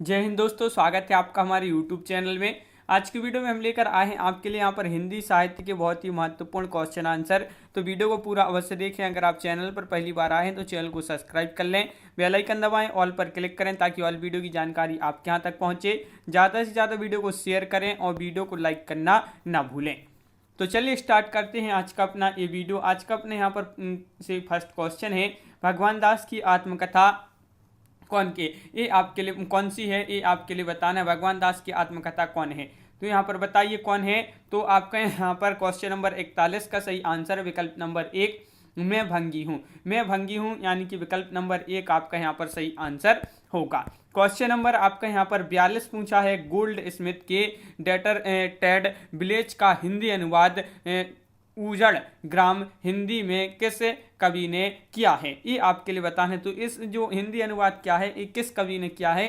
जय हिंद दोस्तों, स्वागत है आपका हमारे YouTube चैनल में। आज की वीडियो में हम लेकर आए हैं आपके लिए यहाँ पर हिंदी साहित्य के बहुत ही महत्वपूर्ण क्वेश्चन आंसर। तो वीडियो को पूरा अवश्य देखें। अगर आप चैनल पर पहली बार आए हैं तो चैनल को सब्सक्राइब कर लें, बेल आइकन दबाएं, ऑल पर क्लिक करें ताकि ऑल वीडियो की जानकारी आपके यहाँ तक पहुँचे। ज़्यादा से ज़्यादा वीडियो को शेयर करें और वीडियो को लाइक करना ना भूलें। तो चलिए स्टार्ट करते हैं आज का अपना ये वीडियो। आज का अपने यहाँ पर से फर्स्ट क्वेश्चन है, भगवान दास की आत्मकथा कौन के ये आपके लिए कौन सी है, ये आपके लिए बताना है। भगवान दास की आत्मकथा कौन है, तो यहाँ पर बताइए कौन है। तो आपका यहाँ पर क्वेश्चन नंबर 41 का सही आंसर विकल्प नंबर 1, मैं भंगी हूँ। मैं भंगी हूँ यानी कि विकल्प नंबर 1 आपका यहाँ पर सही आंसर होगा। क्वेश्चन नंबर आपका यहाँ पर 42 पूछा है, गोल्ड स्मिथ के डेटर टेड विलेज का हिंदी अनुवाद उजड़ ग्राम हिंदी में किस कवि ने किया है, ये आपके लिए बताना है। तो इस जो हिंदी अनुवाद क्या है, ये किस कवि ने किया है,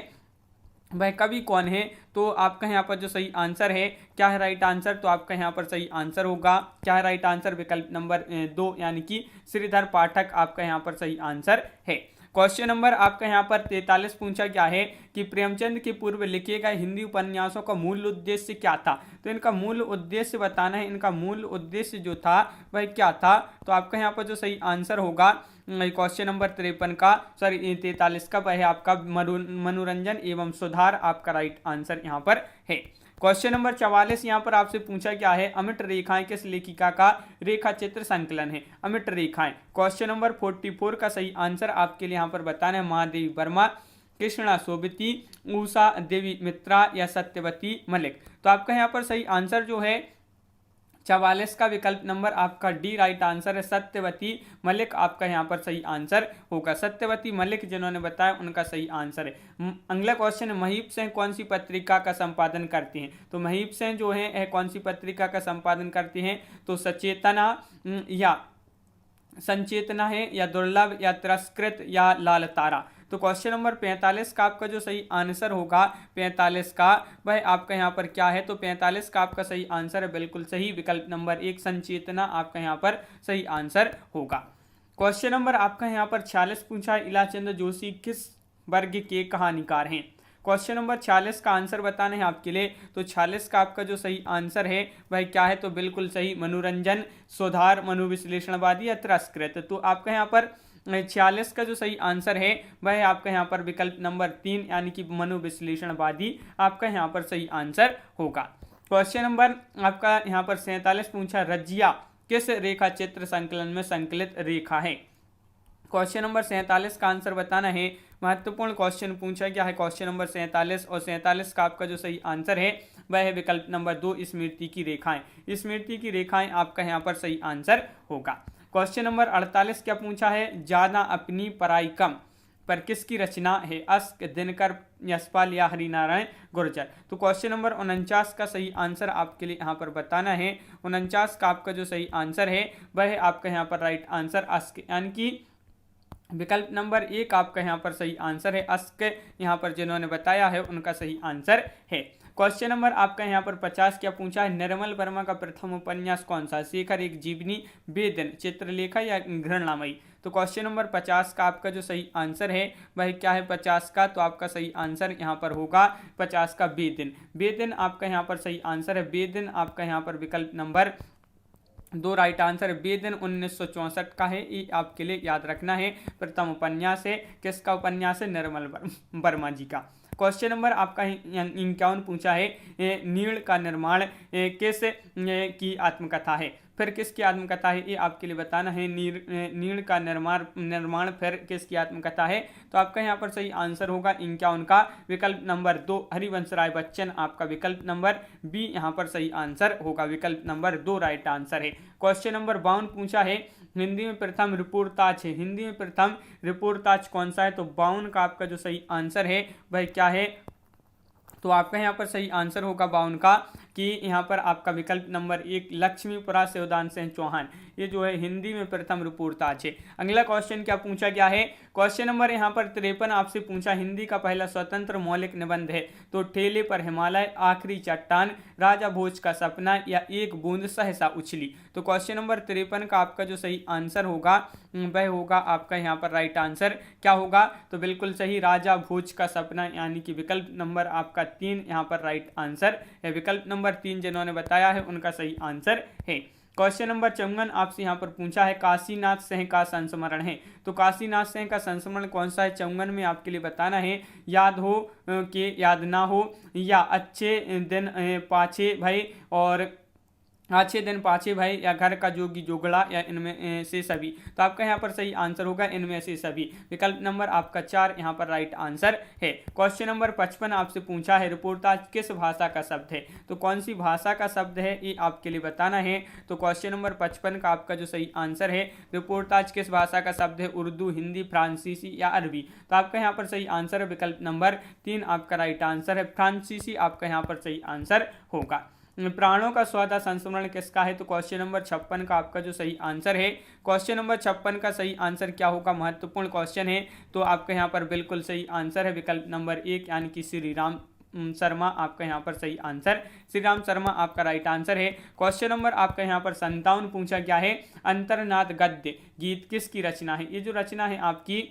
वह कवि कौन है। तो आपका यहाँ पर जो सही आंसर है, क्या है राइट आंसर, तो आपका यहाँ पर सही आंसर होगा, क्या है राइट आंसर, विकल्प नंबर 2 यानी कि श्रीधर पाठक आपका यहाँ पर सही आंसर है। क्वेश्चन नंबर आपका यहाँ पर 43 पूछा गया है कि प्रेमचंद के पूर्व लिखे गए हिंदी उपन्यासों का मूल उद्देश्य क्या था। तो इनका मूल उद्देश्य बताना है, इनका मूल उद्देश्य जो था वह क्या था। तो आपका यहाँ पर जो सही आंसर होगा क्वेश्चन नंबर 53 का, सॉरी 43 का, वह है आपका मनोरंजन एवं सुधार, आपका राइट आंसर यहाँ पर है। क्वेश्चन नंबर 44 यहाँ पर आपसे पूछा गया है, अमिट रेखाएं किस लेखिका का रेखा चित्र संकलन है। अमिट रेखाएं क्वेश्चन नंबर 44 का सही आंसर आपके लिए यहाँ पर बताना है, महादेवी वर्मा, कृष्णा सोबती, उषा देवी मित्रा या सत्यवती मलिक। तो आपका यहाँ पर सही आंसर जो है 44 का विकल्प नंबर आपका डी राइट आंसर है, सत्यवती मलिक आपका यहाँ पर सही आंसर होगा। सत्यवती मलिक जिन्होंने बताया उनका सही आंसर है। अगला क्वेश्चन है, महीप सिंह कौन सी पत्रिका का संपादन करते हैं। तो महीप सिंह जो है कौन सी पत्रिका का संपादन करते हैं, तो सचेतना या संचेतना है, या दुर्लभ, या तिरस्कृत, या लाल तारा। तो क्वेश्चन नंबर 45 का आपका जो सही आंसर होगा 45 का, वह आपका यहाँ पर क्या है। तो 45 का आपका सही आंसर है बिल्कुल सही, विकल्प नंबर 1 संचेतना आपका यहाँ पर सही आंसर होगा। क्वेश्चन नंबर आपका यहाँ पर 46 पूछा है, इलाचंद जोशी किस वर्ग के कहानीकार हैं। क्वेश्चन नंबर 46 का आंसर बताना है आपके लिए। तो 46 का आपका जो सही आंसर है वह क्या है, तो बिल्कुल सही, मनोरंजन, सुधार, मनोविश्लेषणवादी या तिरस्कृत। तो आपका यहाँ पर 46 का जो सही आंसर है वह है आपका यहाँ पर विकल्प नंबर 3 यानी कि मनोविश्लेषणवादी आपका यहाँ पर सही आंसर होगा। क्वेश्चन नंबर आपका यहाँ पर 47 पूछा, रजिया किस रेखा चित्र संकलन में संकलित रेखा है। क्वेश्चन नंबर 47 का आंसर बताना है, महत्वपूर्ण क्वेश्चन पूछा गया है क्वेश्चन नंबर 47, और 47 का आपका जो सही आंसर है वह है विकल्प नंबर 2 स्मृति की रेखाएं। स्मृति की रेखाएं आपका यहाँ पर सही आंसर होगा। क्वेश्चन नंबर 48 क्या पूछा है, ज्यादा अपनी पराई कम पर किसकी रचना है, अश्क, दिनकर, यशपाल या हरिनारायण गुर्जर। तो क्वेश्चन नंबर 49 का सही आंसर आपके लिए यहाँ पर बताना है। 49 का आपका जो सही आंसर है वह है आपका यहाँ पर राइट आंसर अश्क, यानी कि विकल्प नंबर 1 आपका यहाँ पर सही आंसर है, अश्क यहाँ पर जिन्होंने बताया है उनका सही आंसर है। क्वेश्चन नंबर आपका यहाँ पर 50 क्या पूछा है, निर्मल वर्मा का प्रथम उपन्यास कौन सा, शेखर एक जीवनी, बेदिन, चित्रलेखा या घृणामयी। तो क्वेश्चन नंबर 50 का आपका जो सही आंसर है वह क्या है 50 का, तो आपका सही आंसर यहाँ पर होगा 50 का बेदिन। बेदिन आपका यहाँ पर सही आंसर है, बेदिन आपका यहाँ पर विकल्प नंबर 2 राइट आंसर। बेदिन 1964 का है, ये आपके लिए याद रखना है। प्रथम उपन्यास है, किसका उपन्यास है, निर्मल वर्मा जी का। क्वेश्चन नंबर आपका 51 पूछा है, नीड़ का निर्माण किस की आत्मकथा है। फिर किसकी आत्मकथा है, ये आपके लिए बताना है। नीड़ का निर्माण फिर किसकी आत्मकथा है। तो आपका यहाँ पर सही आंसर होगा 51 का, विकल्प नंबर 2 हरिवंश राय बच्चन आपका विकल्प नंबर बी यहाँ पर सही आंसर होगा, विकल्प नंबर 2 राइट आंसर है। क्वेश्चन नंबर 52 पूछा है, हिंदी में प्रथम रिपोर्टाज है, हिंदी में प्रथम रिपोर्टाज कौन सा है। तो 52 का आपका जो सही आंसर है वह क्या है, तो आपका यहाँ पर सही आंसर होगा 52 का, कि यहाँ पर आपका विकल्प नंबर 1 लक्ष्मीपुरा शिवदान सिंह चौहान, ये जो है हिंदी में प्रथम रिपोर्टाज है। अगला क्वेश्चन क्या पूछा गया है, क्वेश्चन नंबर यहाँ पर 53 आपसे पूछा, हिंदी का पहला स्वतंत्र मौलिक निबंध है तो ठेले पर हिमालय, आखिरी चट्टान, राजा भोज का सपना या एक बूंद सहसा उछली। तो क्वेश्चन नंबर 53 का आपका जो सही आंसर होगा वह होगा आपका यहाँ पर राइट आंसर क्या होगा, तो बिल्कुल सही राजा भोज का सपना, यानी कि विकल्प नंबर आपका 3 यहाँ पर राइट आंसर है। विकल्प नंबर 3 जिन्होंने बताया है उनका सही आंसर है। क्वेश्चन नंबर 54 आपसे यहाँ पर पूछा है, काशीनाथ सिंह का संस्मरण है तो काशीनाथ सिंह का संस्मरण कौन सा है, 54 में आपके लिए बताना है। याद हो कि याद ना हो, या अच्छे दिन पाछे भाई, और अच्छे दिन पाछे भाई, या घर का जोगी जोगड़ा, या इनमें से सभी। तो आपका यहाँ पर सही आंसर होगा इनमें से सभी। विकल्प नंबर आपका 4 यहाँ पर राइट आंसर है। क्वेश्चन नंबर 55 आपसे पूछा है, रिपोर्टाज किस भाषा का शब्द है तो कौन सी भाषा का शब्द है ये आपके लिए बताना है। तो क्वेश्चन नंबर 55 का आपका जो सही आंसर है, रिपोर्टाज किस भाषा का शब्द है, उर्दू, हिंदी, फ्रांसीसी या अरबी। तो आपका यहाँ पर सही आंसर है विकल्प नंबर 3 आपका राइट आंसर है, फ्रांसीसी आपका यहाँ पर सही आंसर होगा। प्राणों का सौदा संस्मरण किसका है तो क्वेश्चन नंबर 56 का आपका जो सही आंसर है, क्वेश्चन नंबर 56 का सही आंसर क्या होगा, महत्वपूर्ण क्वेश्चन है तो आपका यहाँ पर बिल्कुल सही आंसर है विकल्प नंबर 1 यानी कि श्री राम शर्मा आपका यहाँ पर सही आंसर, श्री राम शर्मा आपका राइट आंसर है। क्वेश्चन नंबर आपका यहाँ पर 57 पूछा गया है, अंतर्नाद गद्य गीत किसकी रचना है। ये जो रचना है आपकी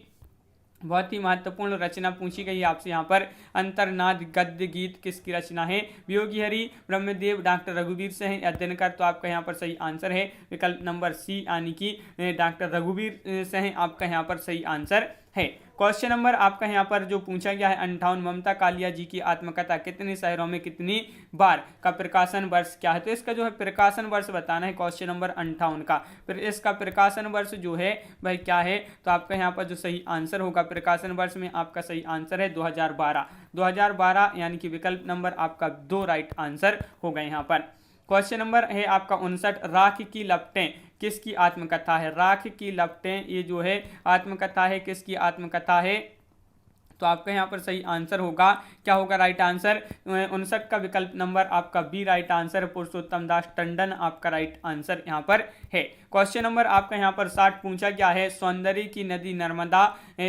बहुत ही महत्वपूर्ण रचना पूछी गई है आपसे यहाँ पर, अंतर्नाद गद्य गीत किसकी रचना है, वियोगी हरि, ब्रह्मदेव, डॉक्टर रघुवीर सिंह या दिनकर। तो आपका यहाँ पर सही आंसर है विकल्प नंबर सी यानी कि डॉक्टर रघुवीर सिंह आपका यहाँ पर सही आंसर है। क्वेश्चन नंबर आपका यहाँ पर जो पूछा गया है 58, ममता कालिया जी की आत्मकथा कितने शहरों में कितनी बार का प्रकाशन वर्ष क्या है तो इसका जो है प्रकाशन वर्ष बताना है क्वेश्चन नंबर 58 का। फिर इसका प्रकाशन वर्ष जो है भाई क्या है तो आपका यहाँ पर जो सही आंसर होगा प्रकाशन वर्ष में आपका सही आंसर है 2012 यानी कि विकल्प नंबर आपका 2 राइट आंसर होगा यहाँ पर। क्वेश्चन नंबर है आपका 59, राख की लपटें किसकी आत्मकथा है, राख की लपटें ये जो है आत्मकथा है किसकी आत्मकथा है तो आपका यहाँ पर सही आंसर होगा क्या होगा राइट आंसर 59 का विकल्प नंबर आपका बी राइट आंसर, पुरुषोत्तम दास टंडन आपका राइट आंसर यहाँ पर है। क्वेश्चन नंबर आपका यहाँ पर 60 पूछा गया है, सौंदर्य की नदी नर्मदा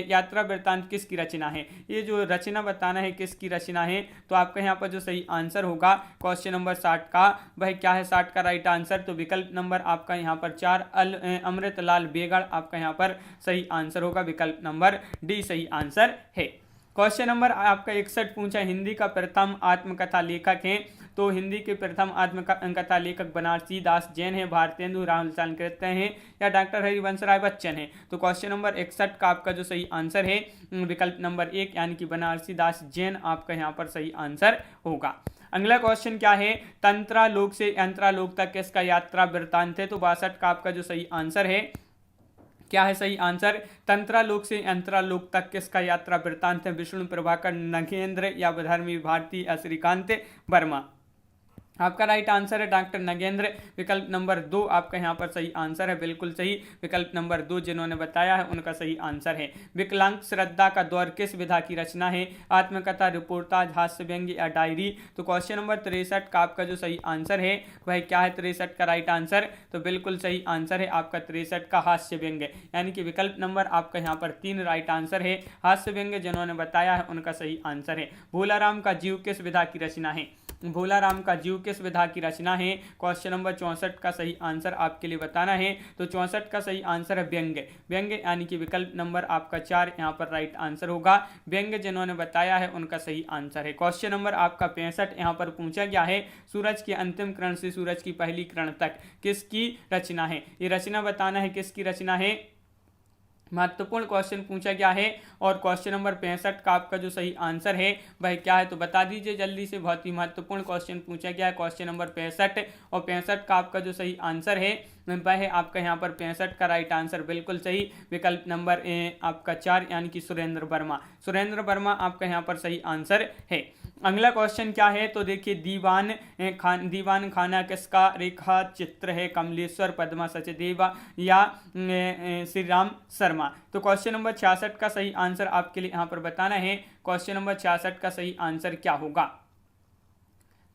यात्रा वृत्तांत किसकी रचना है। ये जो रचना बताना है किसकी रचना है तो आपका यहाँ पर जो सही आंसर होगा क्वेश्चन नंबर 60 का वह क्या है 60 का राइट आंसर, तो विकल्प नंबर आपका यहाँ पर 4 अमृतलाल बेगड़ आपका यहाँ पर सही आंसर होगा, विकल्प नंबर डी सही आंसर है। क्वेश्चन नंबर आपका 61 पूछा, हिंदी का प्रथम आत्मकथा लेखक है तो हिंदी के प्रथम आत्मकथा लेखक बनारसी दास जैन है, भारतेंदु राहुल चांकृत्य हैं या डॉक्टर हरिवंश राय बच्चन है। तो क्वेश्चन नंबर 61 का आपका जो सही आंसर है विकल्प नंबर 1 यानी कि बनारसी दास जैन आपका यहाँ पर सही आंसर होगा। अगला क्वेश्चन क्या है, तंत्रालोक से यंत्रालोक तक किसका यात्रा वृत्तांत है तो 62 का आपका जो सही आंसर है क्या है सही आंसर, तंत्रालोक से यंत्रालोक तक किसका यात्रा वृत्तांत है, विष्णु प्रभाकर नगेंद्र या धर्मी भारती या श्रीकांत वर्मा। आपका राइट आंसर है डॉक्टर नगेंद्र, विकल्प नंबर 2 आपका यहाँ पर सही आंसर है, बिल्कुल सही विकल्प नंबर 2 जिन्होंने बताया है उनका सही आंसर है। विकलांग श्रद्धा का दौर किस विधा की रचना है, आत्मकथा, रिपोर्टाज, हास्य व्यंग्य या डायरी। तो क्वेश्चन नंबर 63 का आपका जो सही आंसर है वह क्या है 63 का राइट आंसर, तो बिल्कुल सही आंसर है आपका 63 का हास्य व्यंग्य, यानी कि विकल्प नंबर आपका यहाँ पर 3 राइट आंसर है, हास्य व्यंग्य जिन्होंने बताया है उनका सही आंसर है। भोलाराम का जीव किस विधा की रचना है, भोलाराम का जीव किस विधा की रचना है, क्वेश्चन नंबर 64 का सही आंसर आपके लिए बताना है, तो 64 का सही आंसर है व्यंग्य, व्यंग्य यानी कि विकल्प नंबर आपका 4 यहाँ पर राइट आंसर होगा, व्यंग्य जिन्होंने बताया है उनका सही आंसर है। क्वेश्चन नंबर आपका 65 यहाँ पर पूछा गया है, सूरज के अंतिम किरण से सूरज की पहली किरण तक किसकी रचना है, ये रचना बताना है किसकी रचना है, महत्वपूर्ण क्वेश्चन पूछा गया है। और क्वेश्चन नंबर 65 का आपका जो सही आंसर है वह क्या है तो बता दीजिए जल्दी से, बहुत ही महत्वपूर्ण क्वेश्चन पूछा गया है क्वेश्चन नंबर 65 और 65 का आपका जो सही आंसर है वह है आपका यहाँ पर 65 का राइट आंसर, बिल्कुल सही विकल्प नंबर आपका 4 यानी कि सुरेंद्र वर्मा, सुरेंद्र वर्मा आपका यहाँ पर सही आंसर है। अगला क्वेश्चन क्या है तो देखिए, दीवान खाना किसका रेखा चित्र है, कमलेश्वर, पद्मा सचदेवा या श्री राम शर्मा। तो क्वेश्चन नंबर 66 का सही आंसर आपके लिए यहाँ पर बताना है, क्वेश्चन नंबर 66 का सही आंसर क्या होगा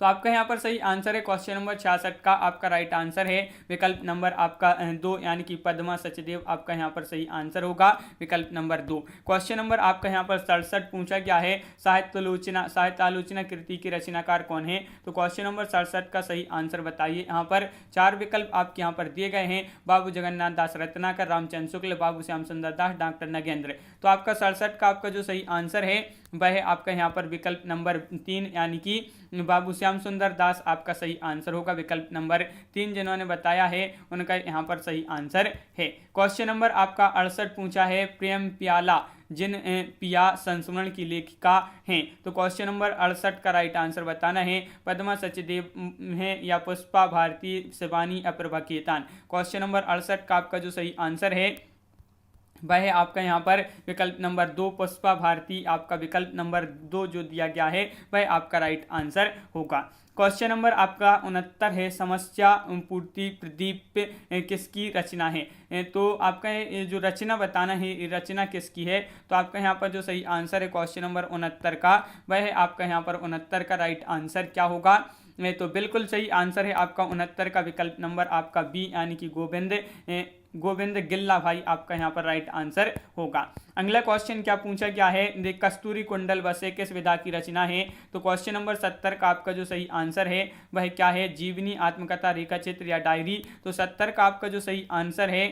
तो आपका यहाँ पर सही आंसर है क्वेश्चन नंबर 66 का आपका राइट आंसर है विकल्प नंबर आपका 2 यानी कि पद्मा सचदेव आपका यहाँ पर सही आंसर होगा विकल्प नंबर 2। क्वेश्चन नंबर आपका यहाँ पर 67 पूछा गया है साहित्यालोचना कृति के रचनाकार कौन है। तो क्वेश्चन नंबर 67 का सही आंसर बताइए। यहाँ पर 4 विकल्प आपके यहाँ पर दिए गए हैं, बाबू जगन्नाथ दास रत्नाकर, रामचंद्र शुक्ल, बाबू श्याम सुंदर दास, डॉक्टर नगेंद्र। तो आपका 67 का आपका जो सही आंसर है वह है आपका यहाँ पर विकल्प नंबर 3 यानी कि बाबू श्याम सुंदर दास आपका सही आंसर होगा विकल्प नंबर 3। जिन्होंने बताया है उनका यहाँ पर सही आंसर है। क्वेश्चन नंबर आपका 68 पूछा है प्रेम प्याला जिन पिया संस्मरण की लेखिका हैं। तो क्वेश्चन नंबर 68 का राइट आंसर बताना है पद्मा सचदेव है या पुष्पा भारती शिवानी अप्रभा केतान। क्वेश्चन नंबर 68 का आपका जो सही आंसर है वह है आपका यहाँ पर विकल्प नंबर 2 पुष्पा भारती आपका विकल्प नंबर 2 जो दिया गया है वह आपका राइट आंसर होगा। क्वेश्चन नंबर आपका 69 है समस्या पूर्ति प्रदीप किसकी रचना है। तो आपका ये जो रचना बताना है ये रचना किसकी है। तो आपका यहाँ पर जो सही आंसर है क्वेश्चन नंबर 69 का वह है आपका यहाँ पर 69 का राइट आंसर क्या होगा। तो बिल्कुल सही आंसर है आपका 69 का विकल्प नंबर आपका बी यानी कि गोविंद गिल्ला भाई आपका यहाँ पर राइट आंसर होगा। अगला क्वेश्चन क्या पूछा गया है कस्तूरी कुंडल बसे किस विधा की रचना है। तो क्वेश्चन नंबर 70 का आपका जो सही आंसर है वह क्या है जीवनी आत्मकथा रेखा चित्र या डायरी। तो 70 का आपका जो सही आंसर है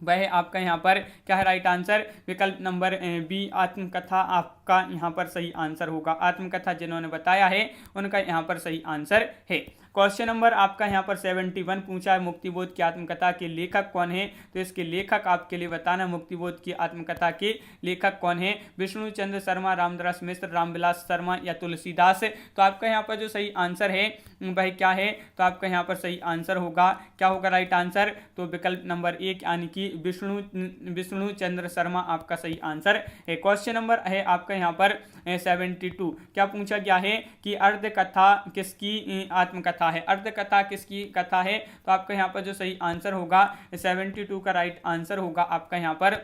वह आपका यहाँ पर क्या है राइट आंसर विकल्प नंबर बी आत्मकथा आपका यहाँ पर सही आंसर होगा। आत्मकथा जिन्होंने बताया है उनका यहाँ पर सही आंसर है। क्वेश्चन नंबर आपका यहाँ पर 71 पूछा है मुक्तिबोध की आत्मकथा के लेखक कौन है। तो इसके लेखक आपके लिए बताना मुक्तिबोध की आत्मकथा के लेखक कौन है विष्णु चंद्र शर्मा, रामदास मिश्र, रामविलास शर्मा या तुलसीदास। तो आपका यहाँ पर जो सही आंसर है वह क्या है। तो आपका यहाँ पर सही आंसर होगा क्या होगा राइट आंसर। तो विकल्प नंबर 1 यानी कि विष्णु चंद्र शर्मा आपका सही आंसर है। क्वेश्चन नंबर है आपका यहाँ पर 72 क्या पूछा गया है कि अर्ध कथा किसकी आत्मकथा है। अर्ध कथा किसकी कथा है। तो आपका यहाँ पर जो सही आंसर होगा 72 का राइट आंसर होगा आपका यहाँ पर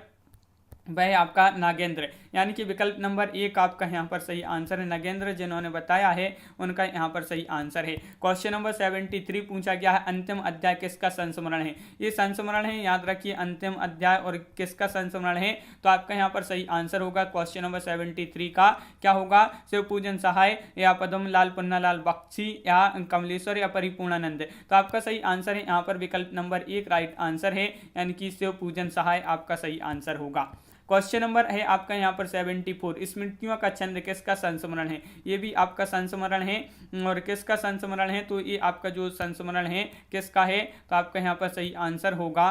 वह आपका नागेंद्र यानी कि विकल्प नंबर 1 आपका यहाँ पर सही आंसर है। नागेंद्र जिन्होंने बताया है उनका यहाँ पर सही आंसर है। क्वेश्चन नंबर 73 पूछा गया है अंतिम अध्याय किसका संस्मरण है। ये संस्मरण है याद रखिए अंतिम अध्याय और किसका संस्मरण है। तो आपका यहाँ पर सही आंसर होगा क्वेश्चन नंबर 73 का क्या होगा शिव पूजन सहाय या पद्म लाल पुन्नालाल बख्शी या कमलेश्वर या परिपूर्णानंद। तो आपका सही आंसर है यहाँ पर विकल्प नंबर 1 राइट आंसर है यानी कि शिव पूजन सहाय आपका सही आंसर होगा। क्वेश्चन नंबर है आपका यहाँ पर 74 स्मृतियों का छंद किसका संस्मरण है। ये भी आपका संस्मरण है और किसका संस्मरण है। तो ये आपका जो संस्मरण है किसका है। तो आपका यहाँ पर सही आंसर होगा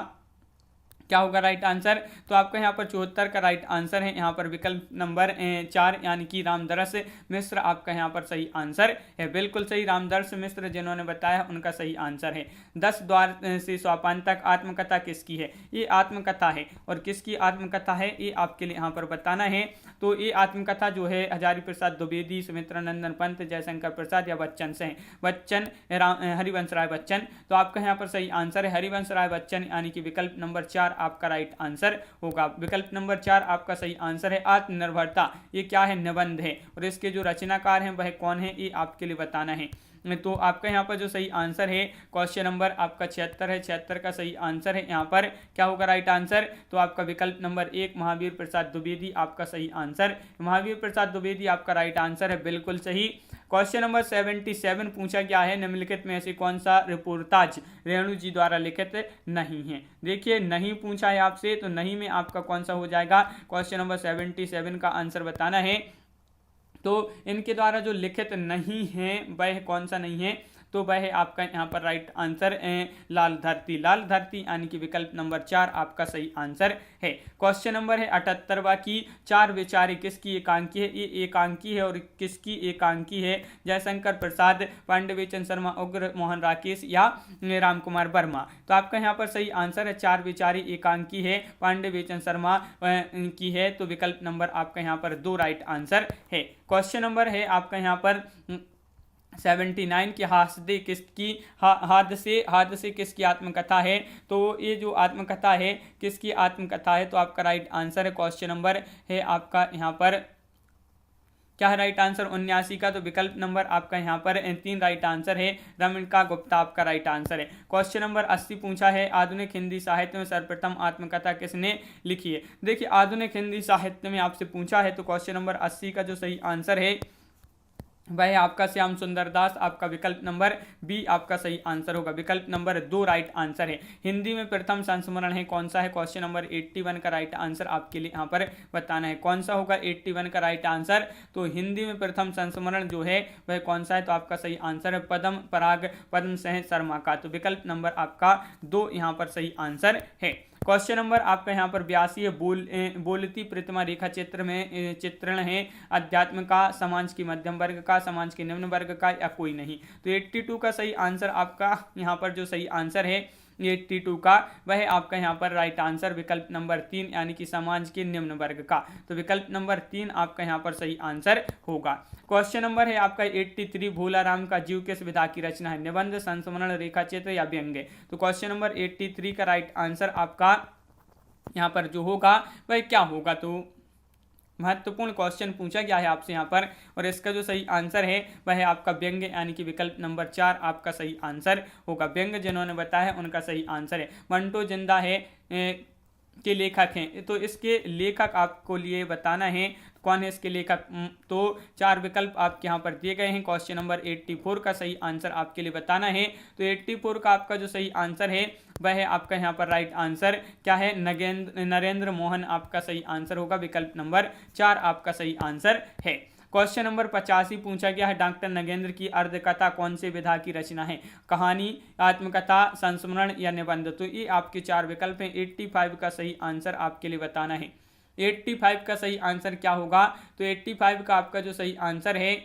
क्या होगा राइट आंसर। तो आपका यहाँ पर 74 का राइट आंसर है यहाँ पर विकल्प नंबर 4 यानी कि रामदर्श मिश्र आपका यहाँ पर सही आंसर है। बिल्कुल सही रामदर्श मिश्र जिन्होंने बताया उनका सही आंसर है। 10 द्वार से सोपान तक आत्मकथा किसकी है। ये आत्मकथा है और किसकी आत्मकथा है ये आपके लिए यहाँ पर बताना है। तो ये आत्मकथा जो है हजारी प्रसाद द्विवेदी, सुमित्रानंदन पंत, जयशंकर प्रसाद या बच्चन से बच्चन हरिवंश राय बच्चन। तो आपका यहाँ पर सही आंसर है हरिवंश राय बच्चन यानी कि विकल्प नंबर 4 आपका राइट आंसर होगा। विकल्प नंबर 4 आपका सही आंसर है। आत्मनिर्भरता ये क्या है निबंध है और इसके जो रचनाकार हैं वह कौन है ये आपके लिए बताना है। तो आपका यहाँ पर जो सही आंसर है क्वेश्चन नंबर आपका 76 है। 76 का सही आंसर है यहाँ पर क्या होगा राइट आंसर। तो आपका विकल्प नंबर 1 महावीर प्रसाद द्विवेदी आपका सही आंसर। महावीर प्रसाद द्विवेदी आपका राइट आंसर है बिल्कुल सही। क्वेश्चन नंबर 77 पूछा गया है निम्नलिखित में से कौन सा रिपोर्टाज रेणु जी द्वारा लिखित नहीं है। देखिए नहीं पूछा है आपसे तो नहीं में आपका कौन सा हो जाएगा। क्वेश्चन नंबर 77 का आंसर बताना है। तो इनके द्वारा जो लिखित नहीं है वह कौन सा नहीं है। तो वह है आपका यहाँ पर राइट आंसर लाल धरती यानी कि विकल्प नंबर 4 आपका सही आंसर है। क्वेश्चन नंबर है 78वां की चार विचारे किसकी एकांकी है। ये एकांकी है और किसकी एकांकी है। जयशंकर प्रसाद, पांडे बेचन शर्मा, उग्र मोहन राकेश या राम कुमार वर्मा। तो आपका यहाँ पर सही आंसर है चार विचारी एकांकी है पांडे बेचन शर्मा की है। तो विकल्प नंबर आपका यहाँ पर 2 राइट आंसर है। क्वेश्चन नंबर है आपका यहाँ पर 79 की हादसे किसकी आत्मकथा है। तो ये जो आत्मकथा है किसकी आत्मकथा है। तो आपका राइट आंसर है क्वेश्चन नंबर है आपका यहाँ पर क्या है राइट आंसर 79 का? तो विकल्प नंबर आपका यहाँ पर 3 राइट आंसर है, रमणिका गुप्ता आपका राइट आंसर है। क्वेश्चन नंबर 80 पूछा है, आधुनिक हिंदी साहित्य में सर्वप्रथम आत्मकथा किसने लिखी है? देखिए आधुनिक हिंदी साहित्य में आपसे पूछा है, तो क्वेश्चन नंबर 80 का जो सही आंसर है वह है आपका श्याम सुंदर दास, आपका विकल्प नंबर बी आपका सही आंसर होगा। विकल्प नंबर 2 राइट आंसर है। हिंदी में प्रथम संस्मरण है कौन सा है? क्वेश्चन नंबर 81 का राइट आंसर आपके लिए यहाँ पर बताना है। कौन सा होगा 81 का राइट आंसर? तो हिंदी में प्रथम संस्मरण जो है वह कौन सा है? तो आपका सही आंसर है पद्म पराग पद्म सेन शर्मा का। तो विकल्प नंबर आपका 2 यहाँ पर सही आंसर है। क्वेश्चन नंबर आपका यहाँ पर 82 है, बोलती प्रतिमा रेखा चित्र में चित्रण है अध्यात्म का, समाज की मध्यम वर्ग का, समाज के निम्न वर्ग का, या कोई नहीं। तो 82 का सही आंसर आपका यहाँ पर जो सही आंसर है 82 का वह आपका यहाँ पर राइट आंसर विकल्प नंबर 3 यानी कि समाज के निम्न वर्ग का। तो विकल्प नंबर 3 आपका यहाँ पर सही आंसर होगा। क्वेश्चन नंबर है आपका 83 भोलाराम का जीव किस विधा की रचना है? निबंध, संस्मरण, रेखा चित्र या व्यंग्य? तो क्वेश्चन नंबर 83 का राइट आंसर आपका यहाँ पर जो होगा वह क्या होगा? तो महत्वपूर्ण क्वेश्चन पूछा गया है आपसे यहाँ पर, और इसका जो सही आंसर है वह है आपका व्यंग्य यानी कि विकल्प नंबर 4 आपका सही आंसर होगा। व्यंग्य जिन्होंने बताया उनका सही आंसर है। मंटो जिंदा है के लेखक हैं, तो इसके लेखक आपको लिए बताना है कौन है इसके लेखक। तो 4 विकल्प आपके यहाँ पर दिए गए हैं। क्वेश्चन नंबर 84 का सही आंसर आपके लिए बताना है। तो 84 का आपका जो सही आंसर है वह है आपका यहाँ पर राइट आंसर क्या है? नरेंद्र मोहन आपका सही आंसर होगा। विकल्प नंबर 4 आपका सही आंसर है। क्वेश्चन नंबर 85 पूछा गया है, डॉक्टर नगेंद्र की अर्धकथा कौन से विधा की रचना है? कहानी, आत्मकथा, संस्मरण या निबंध? तो ये आपके 4 विकल्प हैं। 85 का सही आंसर आपके लिए बताना है। 85 का सही आंसर क्या होगा? तो 85 का आपका जो सही आंसर है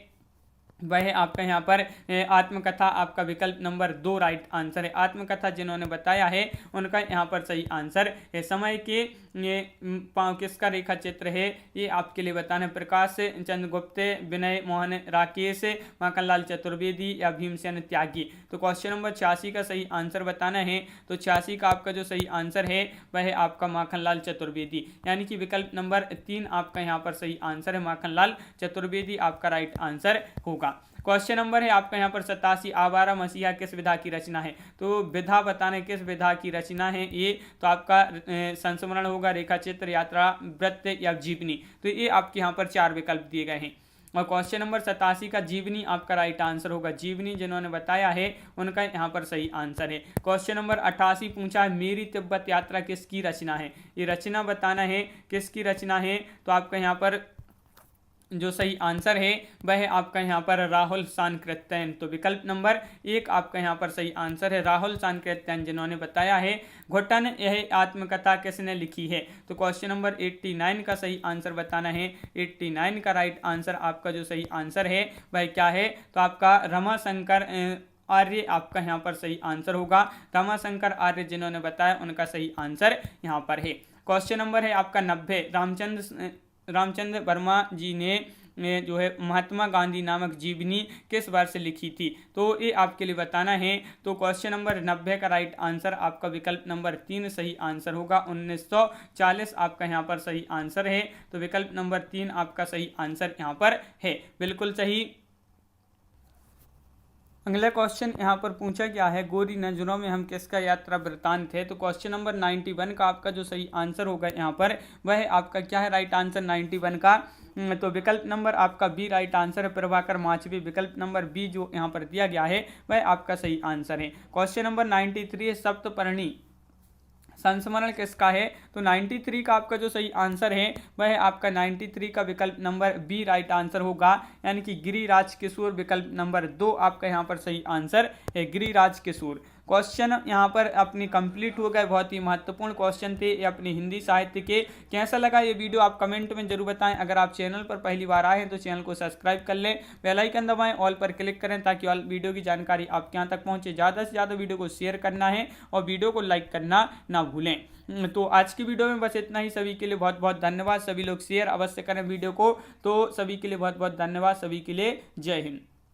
वह आपका यहाँ पर आत्मकथा आपका विकल्प नंबर 2 राइट आंसर है। आत्मकथा जिन्होंने बताया है उनका यहाँ पर सही आंसर है। समय के ये किसका रेखा चित्र है ये आपके लिए बताना है। प्रकाश चंद्र गुप्त, विनय मोहन राकेश, माखनलाल चतुर्वेदी या भीमसेन त्यागी? तो क्वेश्चन नंबर 86 का सही आंसर बताना है। तो 86 का आपका जो सही आंसर है वह है आपका माखनलाल चतुर्वेदी यानी कि विकल्प नंबर 3 आपका यहाँ पर सही आंसर है। माखनलाल चतुर्वेदी आपका राइट आंसर होगा। क्वेश्चन नंबर है आपका यहाँ पर 87 आवारा मसीहा किस विधा की रचना है? तो विधा बताने किस विधा की रचना है ये? तो आपका संस्मरण होगा, रेखा चित्र, यात्रा, वृत्त या जीवनी? तो ये आपके यहाँ पर 4 विकल्प दिए गए हैं। और क्वेश्चन नंबर 87 का जीवनी आपका राइट आंसर होगा। जीवनी जिन्होंने बताया है उनका यहाँ पर सही आंसर है। क्वेश्चन नंबर 88 पूछा है, मेरी तिब्बत यात्रा किसकी रचना है? ये रचना बताना है किसकी रचना है। तो आपका यहाँ पर जो सही आंसर है वह है आपका यहाँ पर राहुल सांकृत्यन। तो विकल्प नंबर 1 आपका यहाँ पर सही आंसर है, राहुल सांकृत्यन जिन्होंने बताया है। घुटन यह आत्मकथा किसने लिखी है? तो क्वेश्चन नंबर 89 का सही आंसर बताना है। 89 का राइट आंसर आपका जो सही आंसर है वह क्या है? तो आपका रमाशंकर आर्य आपका यहाँ पर सही आंसर होगा। रमाशंकर आर्य जिन्होंने बताया उनका सही आंसर यहाँ पर है। क्वेश्चन नंबर है आपका 90 रामचंद्र वर्मा जी ने जो है महात्मा गांधी नामक जीवनी किस वर्ष लिखी थी? तो ये आपके लिए बताना है। तो क्वेश्चन नंबर 90 का राइट आंसर आपका विकल्प नंबर 3 सही आंसर होगा। 1940 आपका यहाँ पर सही आंसर है। तो विकल्प नंबर 3 आपका सही आंसर यहाँ पर है, बिल्कुल सही। अगला क्वेश्चन यहाँ पर पूछा गया है, गोरी नजरों में हम किसका यात्रा वृत्तांत है? तो क्वेश्चन नंबर 91 का आपका जो सही आंसर होगा यहाँ पर वह आपका क्या है? राइट आंसर 91 का तो विकल्प नंबर आपका बी राइट आंसर है, प्रभाकर माचवी। विकल्प नंबर बी जो यहाँ पर दिया गया है वह आपका सही आंसर है। क्वेश्चन नंबर 93 है, सप्तपर्णी संस्मरण किसका है? तो 93 का आपका जो सही आंसर है वह आपका 93 का विकल्प नंबर बी राइट आंसर होगा यानी कि गिरिराज किशोर। विकल्प नंबर 2 आपका यहाँ पर सही आंसर है, गिरिराज किशोर। क्वेश्चन यहाँ पर अपनी कंप्लीट हो गए, बहुत ही महत्वपूर्ण क्वेश्चन थे ये अपनी हिंदी साहित्य के। कैसा लगा ये वीडियो आप कमेंट में जरूर बताएं। अगर आप चैनल पर पहली बार आए हैं तो चैनल को सब्सक्राइब कर लें, बेल आइकन दबाएं, ऑल पर क्लिक करें ताकि ऑल वीडियो की जानकारी आपके यहाँ तक पहुँचे। ज़्यादा से ज़्यादा वीडियो को शेयर करना है और वीडियो को लाइक करना ना भूलें। तो आज की वीडियो में बस इतना ही। सभी के लिए बहुत बहुत धन्यवाद। सभी लोग शेयर अवश्य करें वीडियो को। तो सभी के लिए बहुत बहुत धन्यवाद। सभी के लिए जय हिंद।